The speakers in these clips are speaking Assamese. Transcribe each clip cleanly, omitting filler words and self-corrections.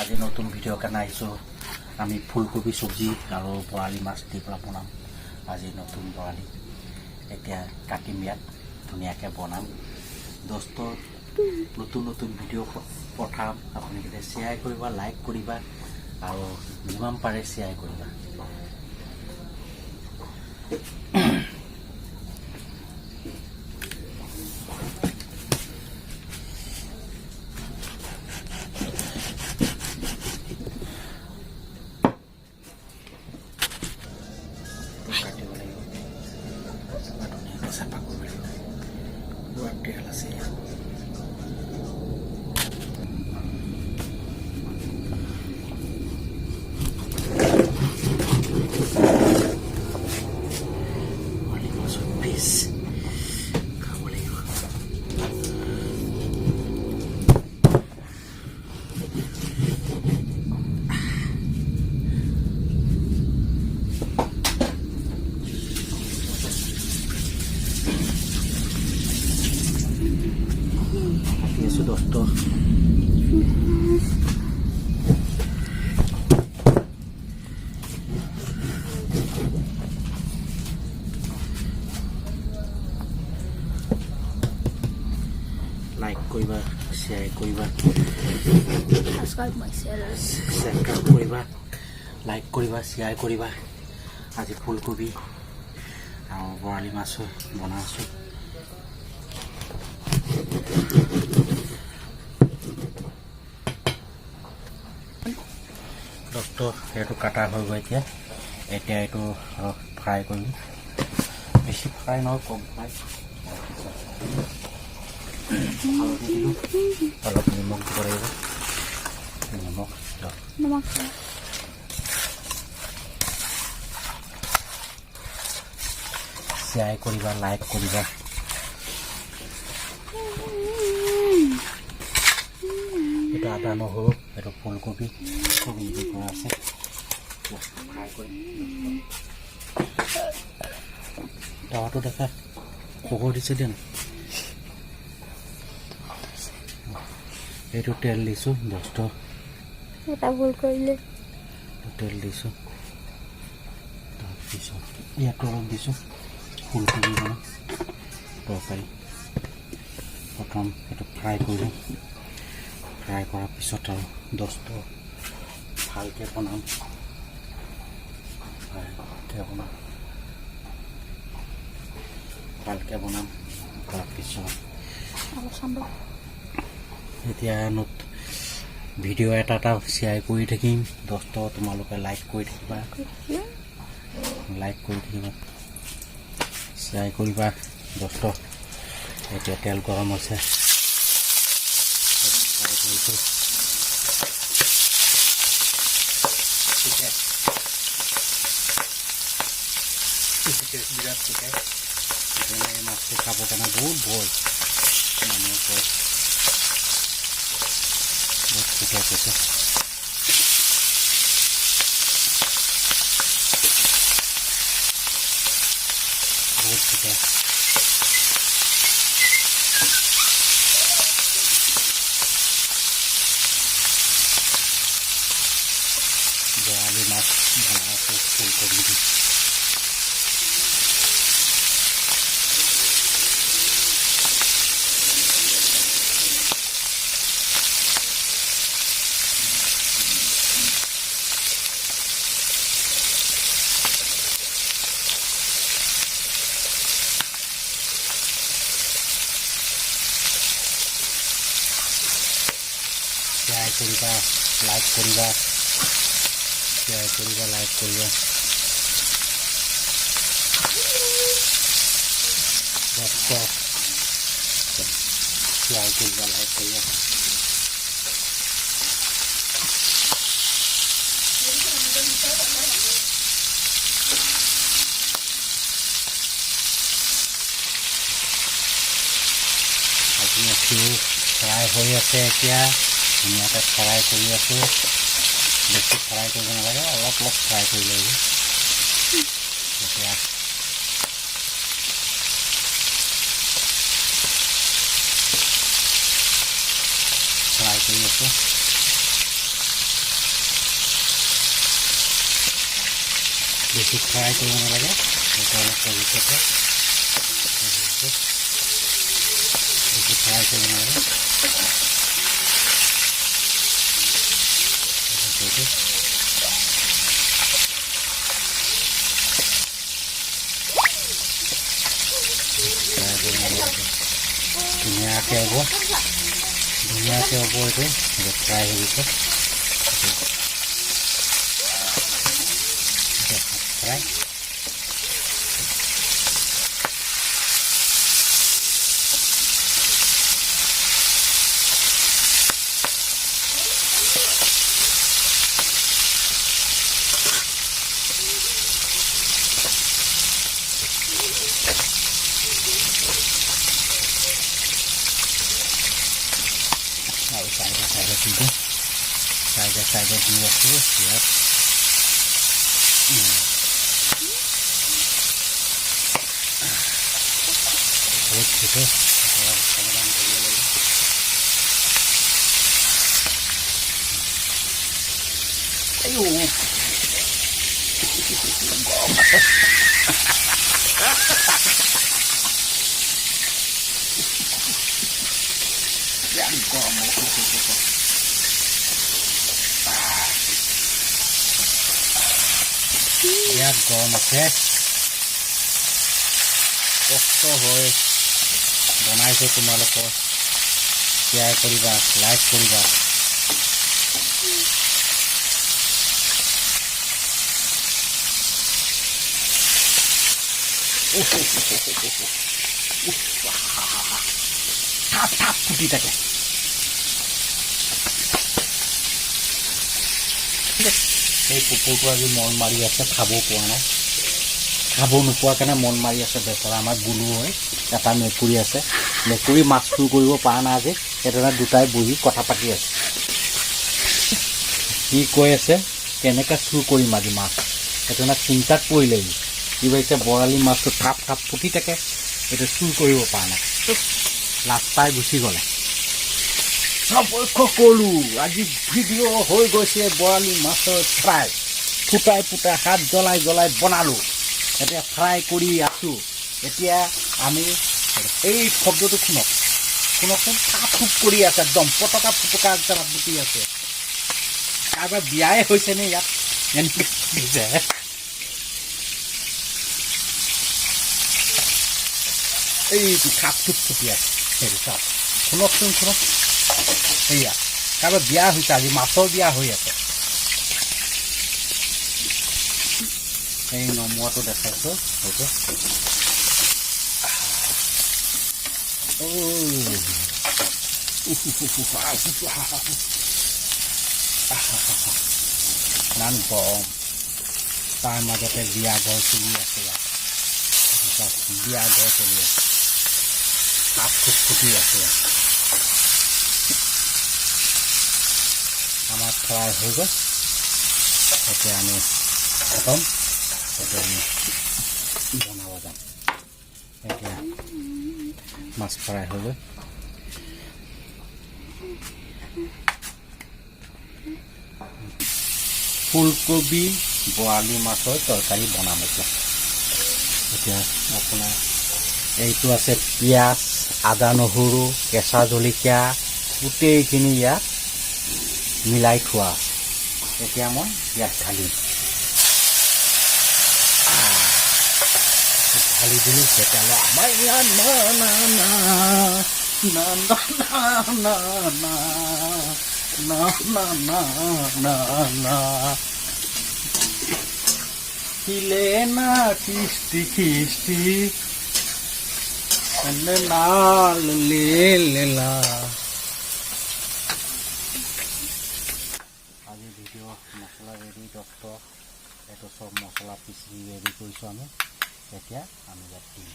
আজি নতুন ভিডিঅ' কাৰণে আহিছোঁ। আমি ফুলকবি চব্জি আৰু বৰালি মাছ দি পেলাই বনাম। আজি নতুন বৰালি এতিয়া কাটিম, ইয়াত ধুনীয়াকৈ বনাম। দোস্ত নতুন নতুন ভিডিঅ' পঠাম, আপোনালোকে শ্বেয়াৰ কৰিবা, লাইক কৰিবা আৰু যিমান পাৰে শ্বেয়াৰ কৰিবা। दोस्तों लाइक करिबा, शेयर करिबा, subscribe my channel, subscribe करिबा, लाइक करिबा, शेयर करिबा। आज फुलकबि और बराली माछ बनाइছো। दोस्तों ये काटा हो गया क्या एटा ये फ्राई कर बेसि फ्राई न कम फ्राई अलग निमक निमक शेयर करिबा, लाइक करिबा। এটা আদা নহৰু, এটা ফুলকবি খুব ইজি কৰা আছে, ফ্ৰাই কৰি তাৱাটো দেখা পোহৰ দিছে দেন। এইটো তেল দিছোঁ দোস্ত, এটা ভুল কৰিলে তেল দিছোঁ। তাৰপিছত ইয়াতো অলপ দিছোঁ ফুলকবি মানে তৰকাৰী। প্ৰথম এইটো ফ্ৰাই কৰিলোঁ, ফ্ৰাই কৰাৰ পিছত আৰু দোস্ত ভালকৈ বনাম, ভালকৈ বনাম। তাৰপিছত এতিয়া ভিডিঅ' এটা শ্বেয়াৰ কৰি থাকিম দোস্ত, তোমালোকে লাইক কৰি থাকিবা, শ্বেয়াৰ কৰিবা দোস্ত। এতিয়া তেল গৰম হৈছে, বিৰাট শিকায় সেইকাৰণে মাছটো খাবৰ কাৰণে বহুত ভয় মানুহে কয়, বহুত শিকাই কৈছে। বহুত শিকায় বৰালি মাছ বনাইছোঁ ফুলকবি দি। शेयर करिबा, लाइक करिबा, शेयर करिबा, लाइक करिबा। दोस्तों शेयर करिबा, लाइक करिबा। আজি ফ্ৰাই হৈ আছে, এতিয়া ধুনীয়াকৈ ফ্ৰাই কৰি আছোঁ। বেছি ফ্ৰাই কৰিব নালাগে, অলপ অলপ ফ্ৰাই কৰি লাগিব। এতিয়া ফ্ৰাই কৰি আছোঁ। বেছি ফ্ৰাই কৰিব নালাগে, সেইটো অলপ তাৰপিছতে বেছি ফ্ৰাই কৰিব নালাগে। ধুনীয়াকৈ হ'ব, ধুনীয়াকৈ হ'ব এইটো ফ্ৰাই হৈ গৈছে। ফ্ৰাই আৰু চাইডে চাইডে কিন্তু চাইডে চাইডে দি আছোঁ ইয়াত। বহুত পিছে সাৱধান কৰিব লাগিব। গৰম বিৰাট গৰম আছে, কষ্ট হৈ বনাইছোঁ। তোমালোকৰ শ্বেয়াৰ কৰিবা, লাইক কৰিবা। থাপ থাপ ফুটি থাকে। এই কুকুৰটো আজি মন মাৰি আছে, খাব পোৱা নাই, খাব নোপোৱাৰ কাৰণে মন মাৰি আছে বেচেৰা। আমাৰ বুলু হয়, এটা মেকুৰী আছে, মেকুৰী মাছ চুৰ কৰিব পৰা নাই আজি। এটা দুটাই বহি কথা পাতি আছে। সি কৈ আছে কেনেকৈ চুৰ কৰিম আজি মাছ, সেইটো চিন্তাত পৰিলে। কি ভাবিছে বৰালি মাছটো থাপ থাপ ফুটি থাকে, এইটো চুৰ কৰিব পৰা নাই, লাজ পাই গুচি গ'লে। চবকৈ ক'লোঁ আজি ভিডিঅ' হৈ গৈছে বৰালি মাছৰ ফ্ৰাই, ফুটাই ফুটাই হাত জ্বলাই জ্বলাই বনালোঁ, এতিয়া ফ্ৰাই কৰি আছোঁ। এতিয়া আমি এই শব্দটো শুনকচোন, থাপ থুপ কৰি আছে, একদম পটকা ফুটকা একদম ফুটি আছে। কাৰোবাৰ বিয়াই হৈছে নে ইয়াত, এনেকৈ দিছে। এইটো থাপ থুপ ফুটি আছে, সেইটো চাওক, শুনকচোন শুনক। এয়া কাৰোবাৰ বিয়া হৈছে আজি, মাছৰ বিয়া হৈ আছে। এই নমুৱাটো দেখাইছোঁ, সেইটো ইমান গৰম, তাৰ মাজতে বিয়া ঘৰ চলি আছে ইয়াত, বিয়া ঘৰ চলি আছে, কাপ খুব ফুটি আছে। আমাৰ ফ্ৰাই হৈ গ'ল, এতিয়া আমি খতম, এতিয়া আমি বনাব যাম। এতিয়া মাছ ফ্ৰাই হৈ গ'ল। ফুলকবি বৰালি মাছৰ তৰকাৰী বনাম এতিয়া আপোনাৰ এইটো আছে পিঁয়াজ, আদা নহৰু, কেঁচা জলকীয়া, গোটেইখিনি ইয়াত মিলাই থোৱা। এতিয়া মই ইয়াত ঢালি দিলোঁ, তেতিয়াহ'লে আমাৰ ইয়াত খিলে না খিস্তি খিস্তি লাল লেলা। আজি ভিডিঅ' মছলা ৰেডি, ডক্টৰ এইটো চব মছলা পিচি ৰেডি কৰিছোঁ আমি। এতিয়া আমি ইয়াত দিম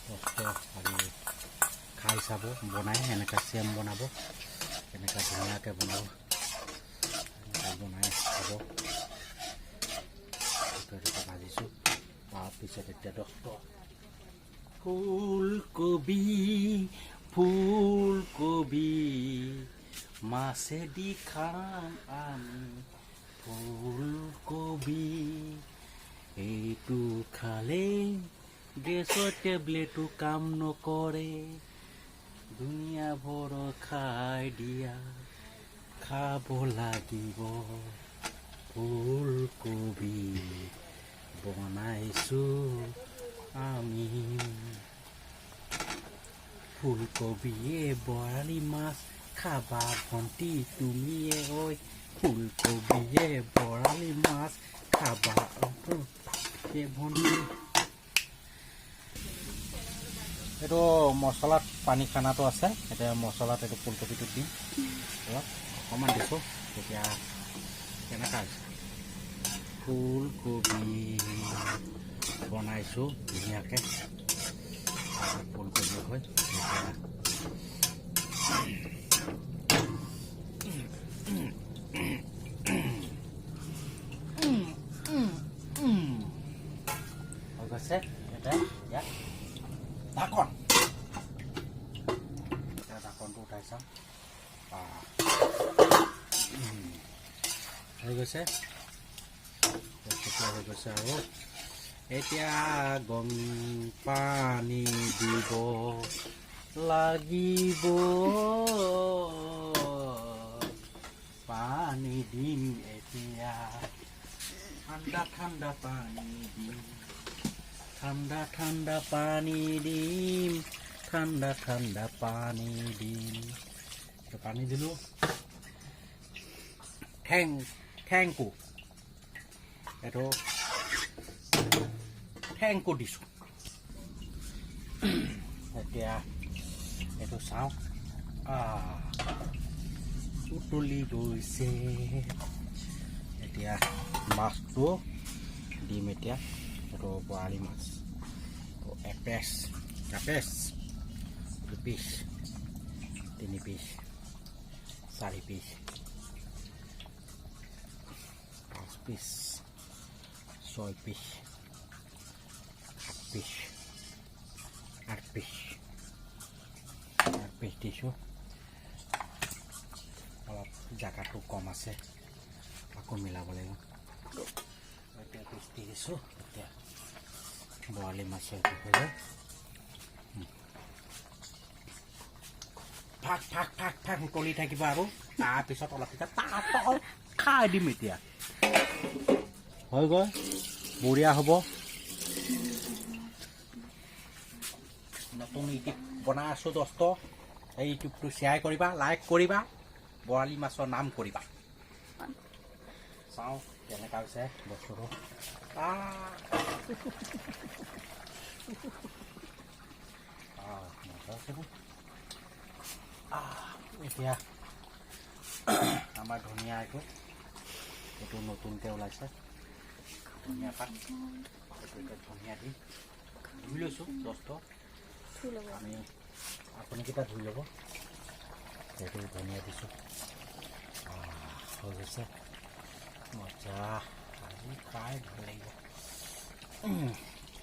ডক্টৰ, আজি খাই চাব, বনাই এনেকৈ চেম বনাব, এনেকৈ ধুনীয়াকৈ বনাব, এনেকৈ বনাই খাব। এটা ভাজিছোঁ, তাৰপিছত এতিয়া ডক্টৰ ফুলকবি ফুলকবি মাছেদি খাম আমি, ফুলকবি এইটো খালে গেছৰ টেবলেটো কাম নকৰে দুনিয়া ভৰ খাই দিয়া খাব লাগিব ফুলকবি বনাইছো আমি ফুলকবিয়ে বৰালি মাছ খাবা ভণ্টি তুমিয়ে ঐ ফুলকবিয়ে বৰালি মাছ খাবা ভণ্টি এইটো মছলাত পানী খানাটো আছে এতিয়া মছলাত এইটো ফুলকবিটো দিম অলপ অকণমান দিছোঁ তেতিয়া কেনেকুৱা হৈছে ফুলকবি বনাইছোঁ ধুনীয়াকৈ ফুলকবি হয় হৈ গৈছে এটা ইয়াত ঢাকন এতিয়া ঢাকনটো উঠাই চাওঁ হৈ গৈছে হৈ গৈছে আৰু এতিয়া গৰম পানী দিব লাগিব পানী দিম এতিয়া ঠাণ্ডা ঠাণ্ডা পানী দিম ঠাণ্ডা ঠাণ্ডা পানী দিম ঠাণ্ডা ঠাণ্ডা পানী দিম পানী দিলোঁ ঠেংকো এইটো ঠেংকো দিছোঁ এতিয়া এইটো চাওঁ উতলি গৈছে এতিয়া মাছটো দিম এতিয়া এইটো বৰালি মাছ এপেচ দুপিচ 3 piece 4 piece 5 piece 6 piece 7 piece 8 piece দিছোঁ অলপ জাগাটো কম আছে আকৌ মিলাব লাগিব এতিয়া পিচ দি দিছোঁ এতিয়া বৰালি মাছৰ ফাক উতলি থাকিব আৰু তাৰপিছত অলপ পিছত খাই দিম এতিয়া হৈ গ'ল বঢ়িয়া হ'ব নতুন ইউটিউব বনাই আছোঁ দোস্ত এই ইউটিউবটো শ্বেয়াৰ কৰিবা লাইক কৰিবা বৰালি মাছৰ নাম কৰিবা চাওঁ কেনেকুৱা হৈছে বস্তুটো এতিয়া আমাৰ ধনিয়া এইটো নতুনকৈ ওলাইছে ধনিয়া পাত এইটো এতিয়া ধনিয়া দি ধুই লৈছোঁ দোস্ত আমি আপুনিকেইটা ধুই ল'ব সেইটো ধনিয়া দিছোঁ হৈ গৈছে মজা আজি খাই ভাল লাগিব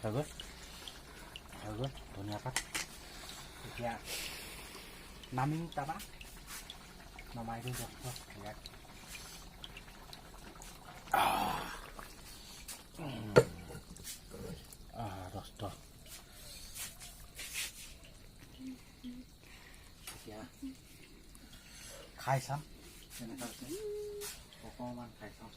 হৈ গ'ল ধনিয়া পাত এতিয়া নামিম তাৰপৰা নমাই দিওঁ দোস্ত ইয়াত দোস্ত এতিয়া খাই চাম কেনেকুৱা হৈছে অকণমান খাই চাম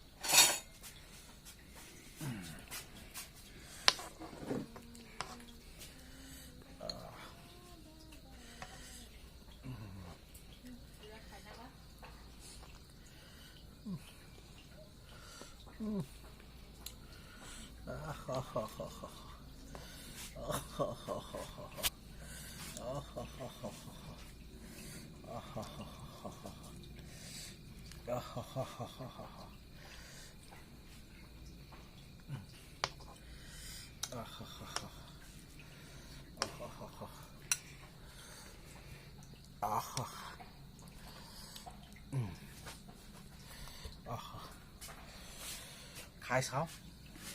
খাই চাওঁ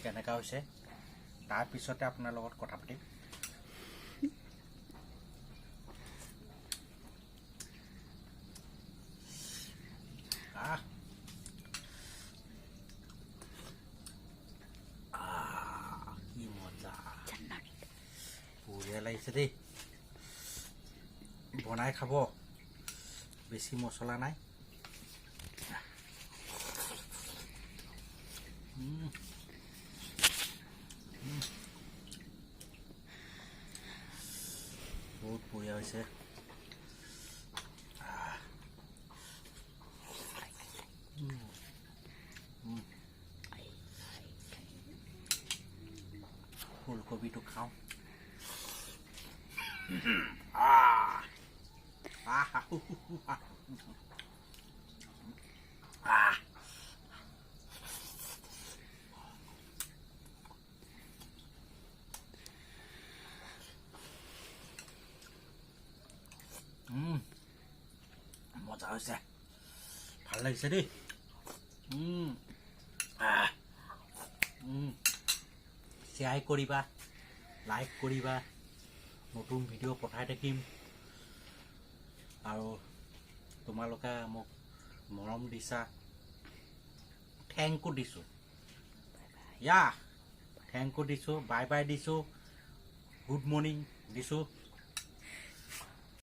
কেনেকুৱা হৈছে তাৰপিছতে আপোনাৰ লগত কথা পাতিম লাগিছে দেই বনাই খাব বেছি মছলা নাই বহুত বঢ়িয়া হৈছে ফুলকবিটো খাওঁ মজা হৈছে ভাল লাগিছে দেই শ্বেয়াৰ কৰিবা লাইক কৰিবা নতুন ভিডিঅ' পঠাই থাকিম আৰু তোমালোকে মোক মৰম দিছা থেংকো দিছোঁ থেংকো দিছোঁ বাই বাই দিছোঁ গুড মৰ্ণিং দিছোঁ